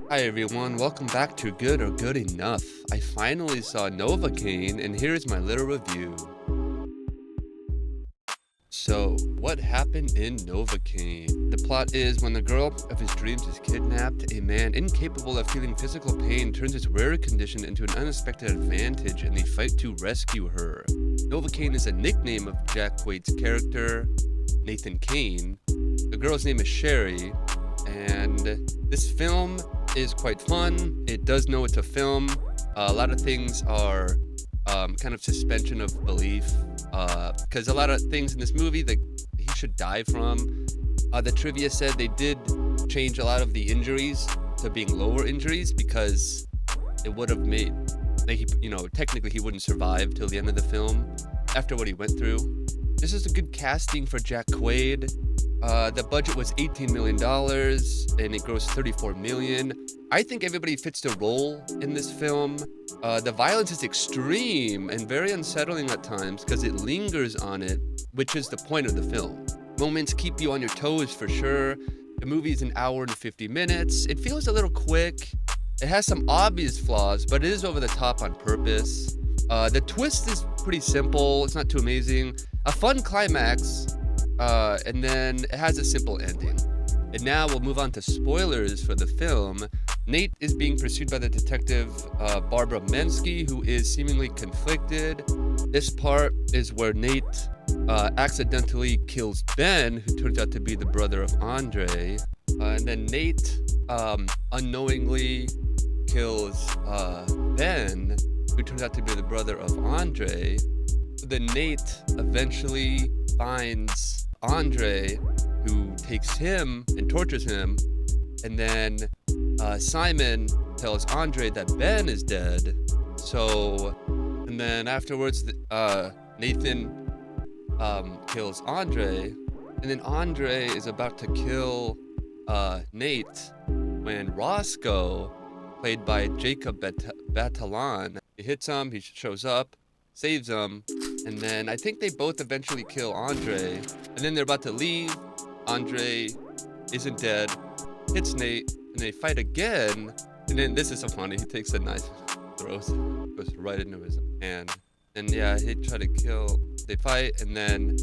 Hi everyone, welcome back to Good or Good Enough. I finally saw Novocaine, and here's my little review. So, what happened in Novocaine? The plot is, when the girl of his dreams is kidnapped, a man incapable of feeling physical pain turns his rare condition into an unexpected advantage, and they fight to rescue her. Novocaine is a nickname of Jack Quaid's character, Nathan Kane. The girl's name is Sherry, and this film is quite fun. It does know what to film. A lot of things are kind of suspension of belief, because a lot of things in this movie that he should die from. The trivia said they did change a lot of the injuries to being lower injuries because it would have made, like, technically he wouldn't survive till the end of the film after what he went through. This is a good casting for Jack Quaid. The budget was $18 million and it grossed $34 million. I think everybody fits the role in this film. The violence is extreme and very unsettling at times because it lingers on it, which is the point of the film. Moments keep you on your toes for sure. The movie is an hour and 50 minutes. It feels a little quick. It has some obvious flaws, but it is over the top on purpose. The twist is pretty simple. It's not too amazing. A fun climax. And then it has a simple ending. And now we'll move on to spoilers for the film. Nate is being pursued by the detective Barbara Mensky, who is seemingly conflicted. This part is where Nate accidentally kills Ben, who turns out to be the brother of Andre. And then Nate unknowingly kills Ben, who turns out to be the brother of Andre. So then Nate eventually finds Andre, who takes him and tortures him, and then Simon tells Andre that Ben is dead. So, and then afterwards, Nathan kills Andre, and then Andre is about to kill Nate when Roscoe, played by Jacob Batalon, he hits him, he shows up, saves him, and then I think they both eventually kill Andre, and then they're about to leave. Andre isn't dead, hits Nate, and they fight again, and then this is so funny, he takes a knife, goes right into his hand, and yeah, he try to kill, they fight, and then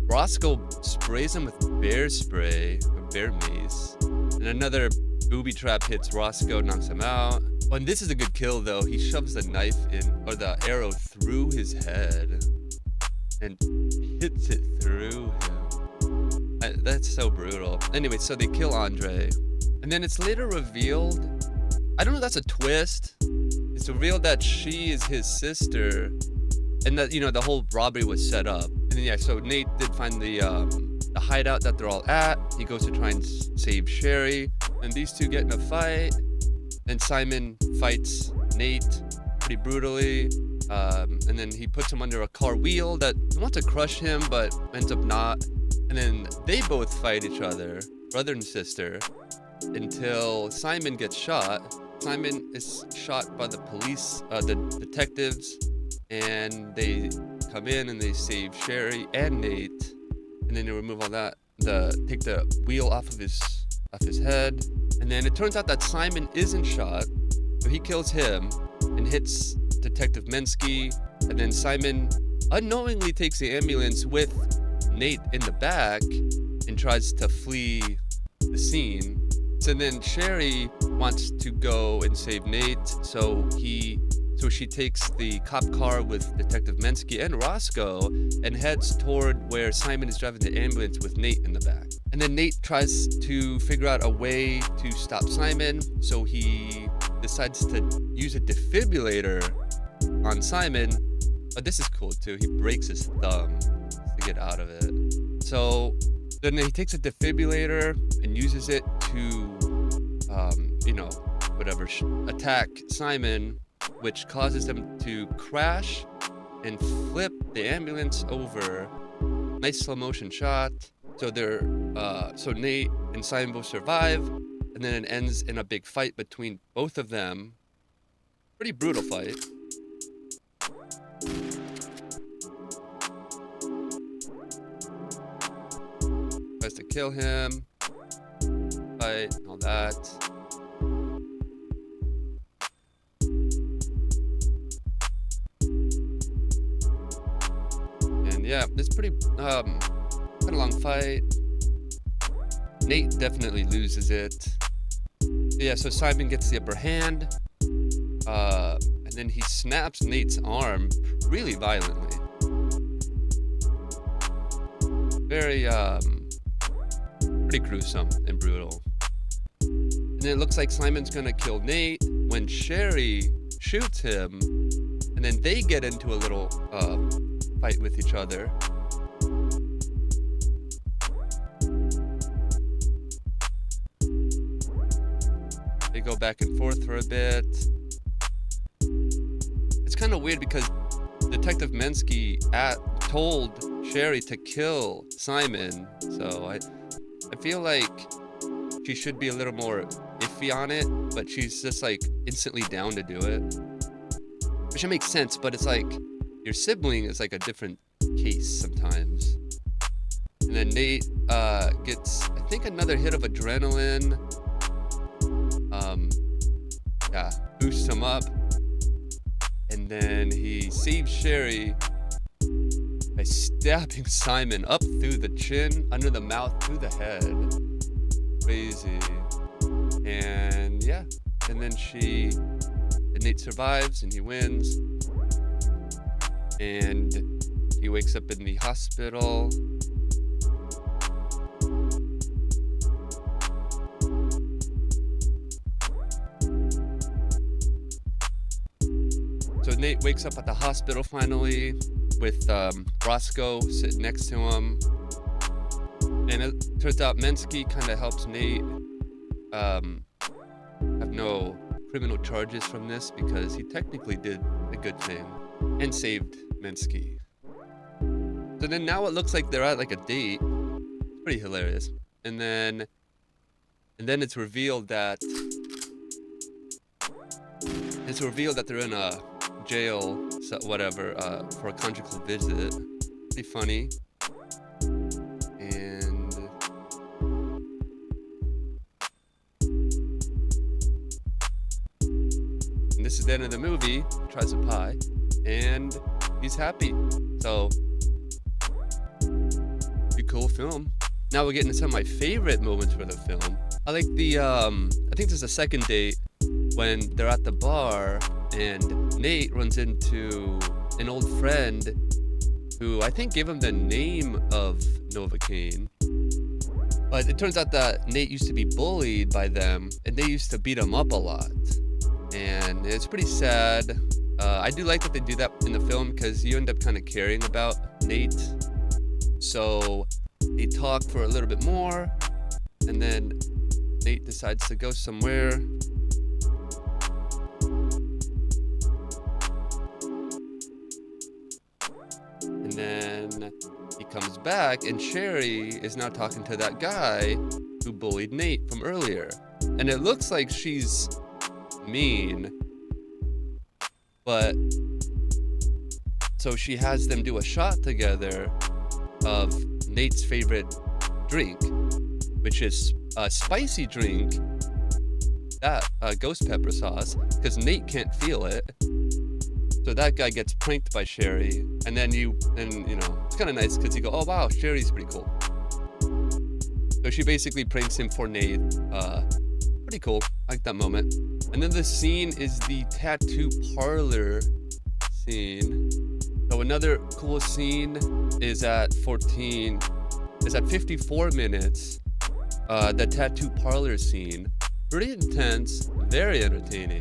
Roscoe sprays him with bear spray, or bear mace, and another booby trap hits Roscoe, knocks him out. Oh, and this is a good kill though. He shoves the knife in, or the arrow through his head and hits it through him. That's so brutal. Anyway, so they kill Andre, and then it's later revealed, I don't know if that's a twist, it's revealed that she is his sister, and that, the whole robbery was set up. And then, yeah, so Nate did find the hideout that they're all at. He goes to try and save Sherry, and these two get in a fight, and Simon fights Nate pretty brutally, and then he puts him under a car wheel that wants to crush him but ends up not, and then they both fight each other, brother and sister, until Simon gets shot. Simon is shot by the police, the detectives, and they come in and they save Sherry and Nate, and then they remove all that, take the wheel off of his head, and then it turns out that Simon isn't shot, so he kills him and hits Detective Mensky, and then Simon unknowingly takes the ambulance with Nate in the back and tries to flee the scene. So then Sherry wants to go and save Nate, so she takes the cop car with Detective Mensky and Roscoe and heads toward where Simon is driving the ambulance with Nate in the back. And then Nate tries to figure out a way to stop Simon, so he decides to use a defibrillator on Simon. But this is cool too, he breaks his thumb to get out of it. So then he takes a defibrillator and uses it to, attack Simon, which causes them to crash and flip the ambulance over. Nice slow motion shot. So so Nate and Simon both survive, and then it ends in a big fight between both of them. Pretty brutal fight. Tries to kill him, fight, all that. And yeah, it's pretty kind of long fight. Nate definitely loses it. Yeah, so Simon gets the upper hand, and then he snaps Nate's arm really violently. Very pretty gruesome and brutal. And then it looks like Simon's gonna kill Nate when Sherry shoots him, and then they get into a little fight with each other. They go back and forth for a bit. It's kind of weird because Detective Mensky told Sherry to kill Simon, so I feel like she should be a little more iffy on it, but she's just like instantly down to do it. Which makes sense, but it's like your sibling is like a different case sometimes. And then Nate gets, I think, another hit of adrenaline. Yeah, boosts him up. And then he saves Sherry by stabbing Simon up through the chin, under the mouth, through the head. Crazy. And yeah, and then Nate survives and he wins. And he wakes up in the hospital. So Nate wakes up at the hospital finally with Roscoe sitting next to him. And it turns out Mensky kind of helps Nate have no criminal charges from this because he technically did a good thing and saved Mensky. So then now it looks like they're at like a date. It's pretty hilarious. And then it's revealed that they're in a jail, whatever, for a conjugal visit. Pretty funny. And this is the end of the movie. He tries a pie and he's happy. So pretty cool film. Now we're getting to some of my favorite moments for the film. I like the I think there's a second date when they're at the bar and Nate runs into an old friend who I think gave him the name of Novocaine. But it turns out that Nate used to be bullied by them and they used to beat him up a lot. And it's pretty sad. I do like that they do that in the film because you end up kind of caring about Nate. So they talk for a little bit more and then Nate decides to go somewhere. And then he comes back and Sherry is now talking to that guy who bullied Nate from earlier. And it looks like she's mean, but so she has them do a shot together of Nate's favorite drink, which is a spicy drink, that ghost pepper sauce, because Nate can't feel it. So that guy gets pranked by Sherry, and then you know, it's kind of nice because you go, oh wow, Sherry's pretty cool. So she basically pranks him for Nate. Pretty cool. I like that moment. And then the scene is the tattoo parlor scene. So another cool scene is at 54 minutes. The tattoo parlor scene. Pretty intense, very entertaining.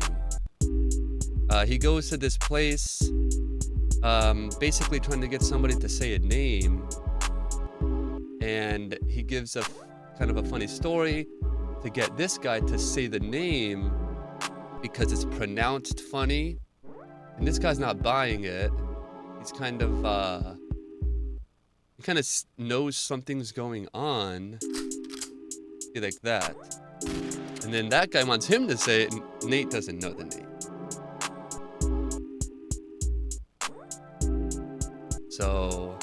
He goes to this place, basically trying to get somebody to say a name. And he gives a kind of a funny story to get this guy to say the name because it's pronounced funny. And this guy's not buying it. He's kind of, he kind of knows something's going on. Like that. And then that guy wants him to say it, and Nate doesn't know the name. So,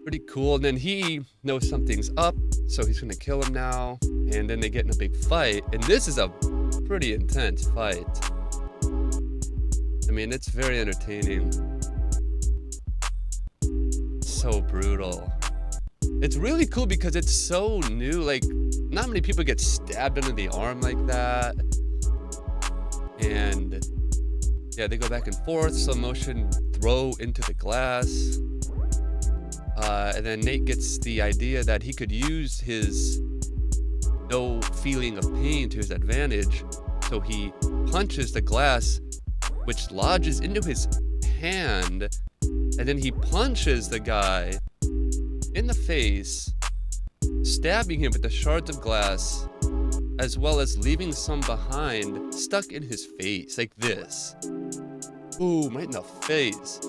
pretty cool. And then he knows something's up, So he's gonna kill him now, and then they get in a big fight, and this is a pretty intense fight. I mean, it's very entertaining. So brutal. It's really cool because it's so new. Like, not many people get stabbed under the arm like that. And yeah, they go back and forth, slow motion throw into the glass. And then Nate gets the idea that he could use his no feeling of pain to his advantage. So he punches the glass, which lodges into his hand. And then he punches the guy in the face, stabbing him with the shards of glass, as well as leaving some behind, stuck in his face, like this. Boom, right in the face.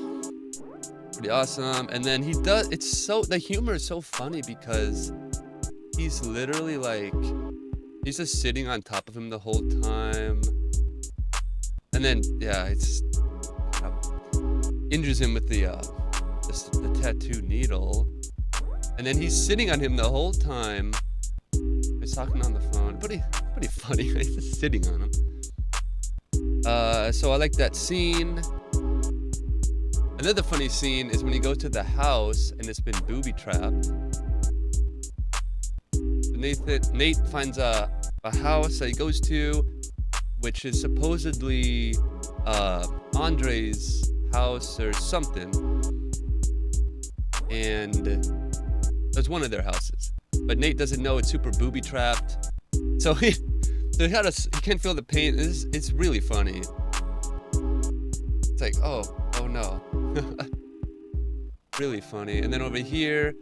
Pretty awesome. And then he does, the humor is so funny because he's literally like, he's just sitting on top of him the whole time. And then, yeah, it's injures him with the tattoo needle. And then he's sitting on him the whole time. He's talking on the phone. Pretty funny. He's just sitting on him. So I like that scene. Another funny scene is when he goes to the house and it's been booby-trapped. Nate finds a house that he goes to, which is supposedly Andre's house or something. And it's one of their houses. But Nate doesn't know it's super booby-trapped. So he can't feel the pain. It's really funny. It's like, oh no. Really funny. And then over here,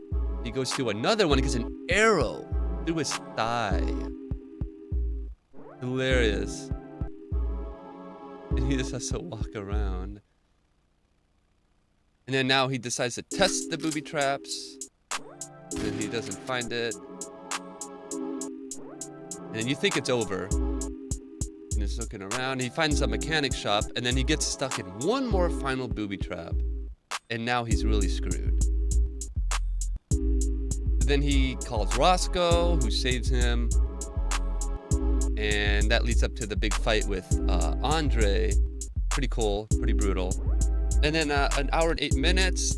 he goes to another one. He gets an arrow through his thigh. Hilarious. And he just has to walk around. And then now he decides to test the booby traps. And he doesn't find it. And then you think it's over. And he's looking around. He finds a mechanic shop. And then he gets stuck in one more final booby trap. And now he's really screwed. Then he calls Roscoe, who saves him. And that leads up to the big fight with Andre. Pretty cool, pretty brutal. And then an hour and 8 minutes,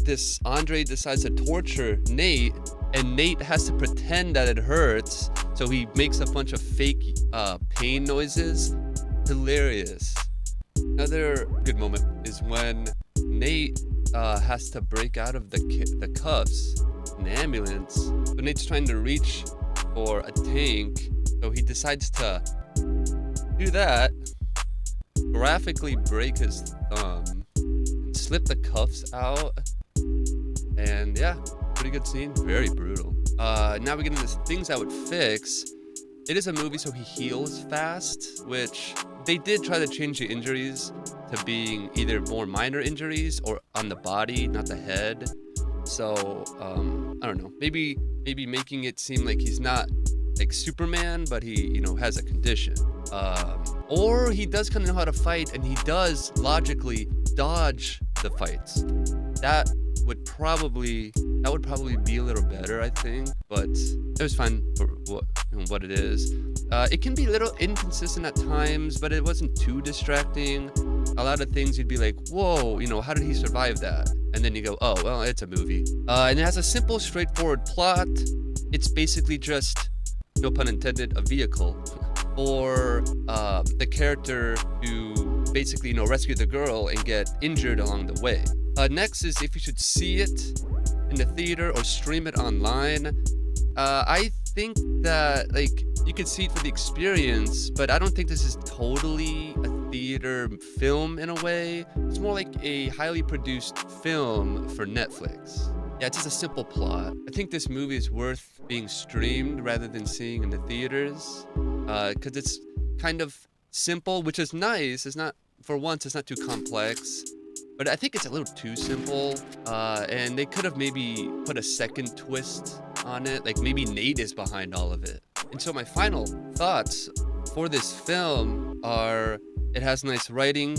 this Andre decides to torture Nate, and Nate has to pretend that it hurts. So he makes a bunch of fake pain noises. Hilarious. Another good moment is when Nate has to break out of the cuffs in the ambulance. So Nate's trying to reach for a tank. So he decides to do that, graphically break his thumb, and slip the cuffs out. And yeah, pretty good scene. Very brutal. Now we get into things I would fix. It is a movie, so he heals fast, which they did try to change the injuries to being either more minor injuries or on the body, not the head. So I don't know. Maybe making it seem like he's not like Superman, but he, has a condition. Or he does kind of know how to fight, and he does logically dodge the fights. That would probably be a little better, I think. But it was fine for what it is. It can be a little inconsistent at times, but it wasn't too distracting. A lot of things you'd be like, whoa, how did he survive that? And then you go, oh, well, it's a movie. And it has a simple, straightforward plot. It's basically just, no pun intended, a vehicle for the character to basically, rescue the girl and get injured along the way. Next is if you should see it in the theater or stream it online. I think that, you can see it for the experience, but I don't think this is totally a theater film in a way. It's more like a highly produced film for Netflix. Yeah, it's just a simple plot. I think this movie is worth being streamed rather than seeing in the theaters, because it's kind of simple, which is nice. It's not, for once, it's not too complex, but I think it's a little too simple, and they could have maybe put a second twist on it, like maybe Nate is behind all of it. And so my final thoughts for this film are, it has nice writing,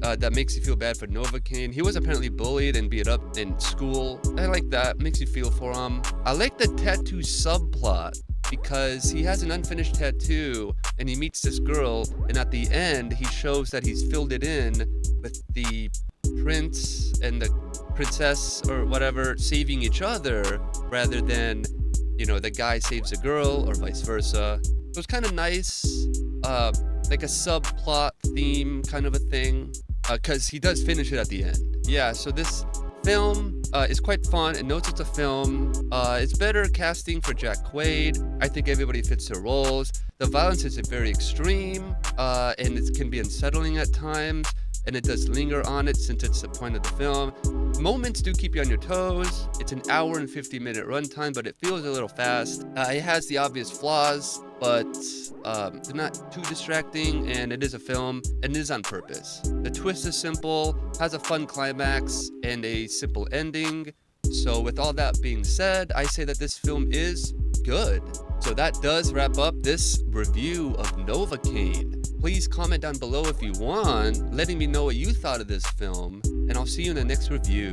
that makes you feel bad for Novocaine. He was apparently bullied and beat up in school. I like that. Makes you feel for him. I like the tattoo subplot because he has an unfinished tattoo and he meets this girl, and at the end he shows that he's filled it in with the prince and the princess or whatever saving each other rather than, you know, the guy saves a girl or vice versa. It was kind of nice, like a subplot theme kind of a thing, because he does finish it at the end. Yeah, so this film is quite fun. It knows it's a film. It's better casting for Jack Quaid. I think everybody fits their roles. The violence is very extreme, and it can be unsettling at times, and it does linger on it since it's the point of the film. Moments do keep you on your toes. It's an hour and 50-minute runtime, but it feels a little fast. It has the obvious flaws, but they're not too distracting, and it is a film, and it is on purpose. The twist is simple, has a fun climax, and a simple ending. So with all that being said, I say that this film is good. So that does wrap up this review of Novocaine. Please comment down below if you want, letting me know what you thought of this film, and I'll see you in the next review.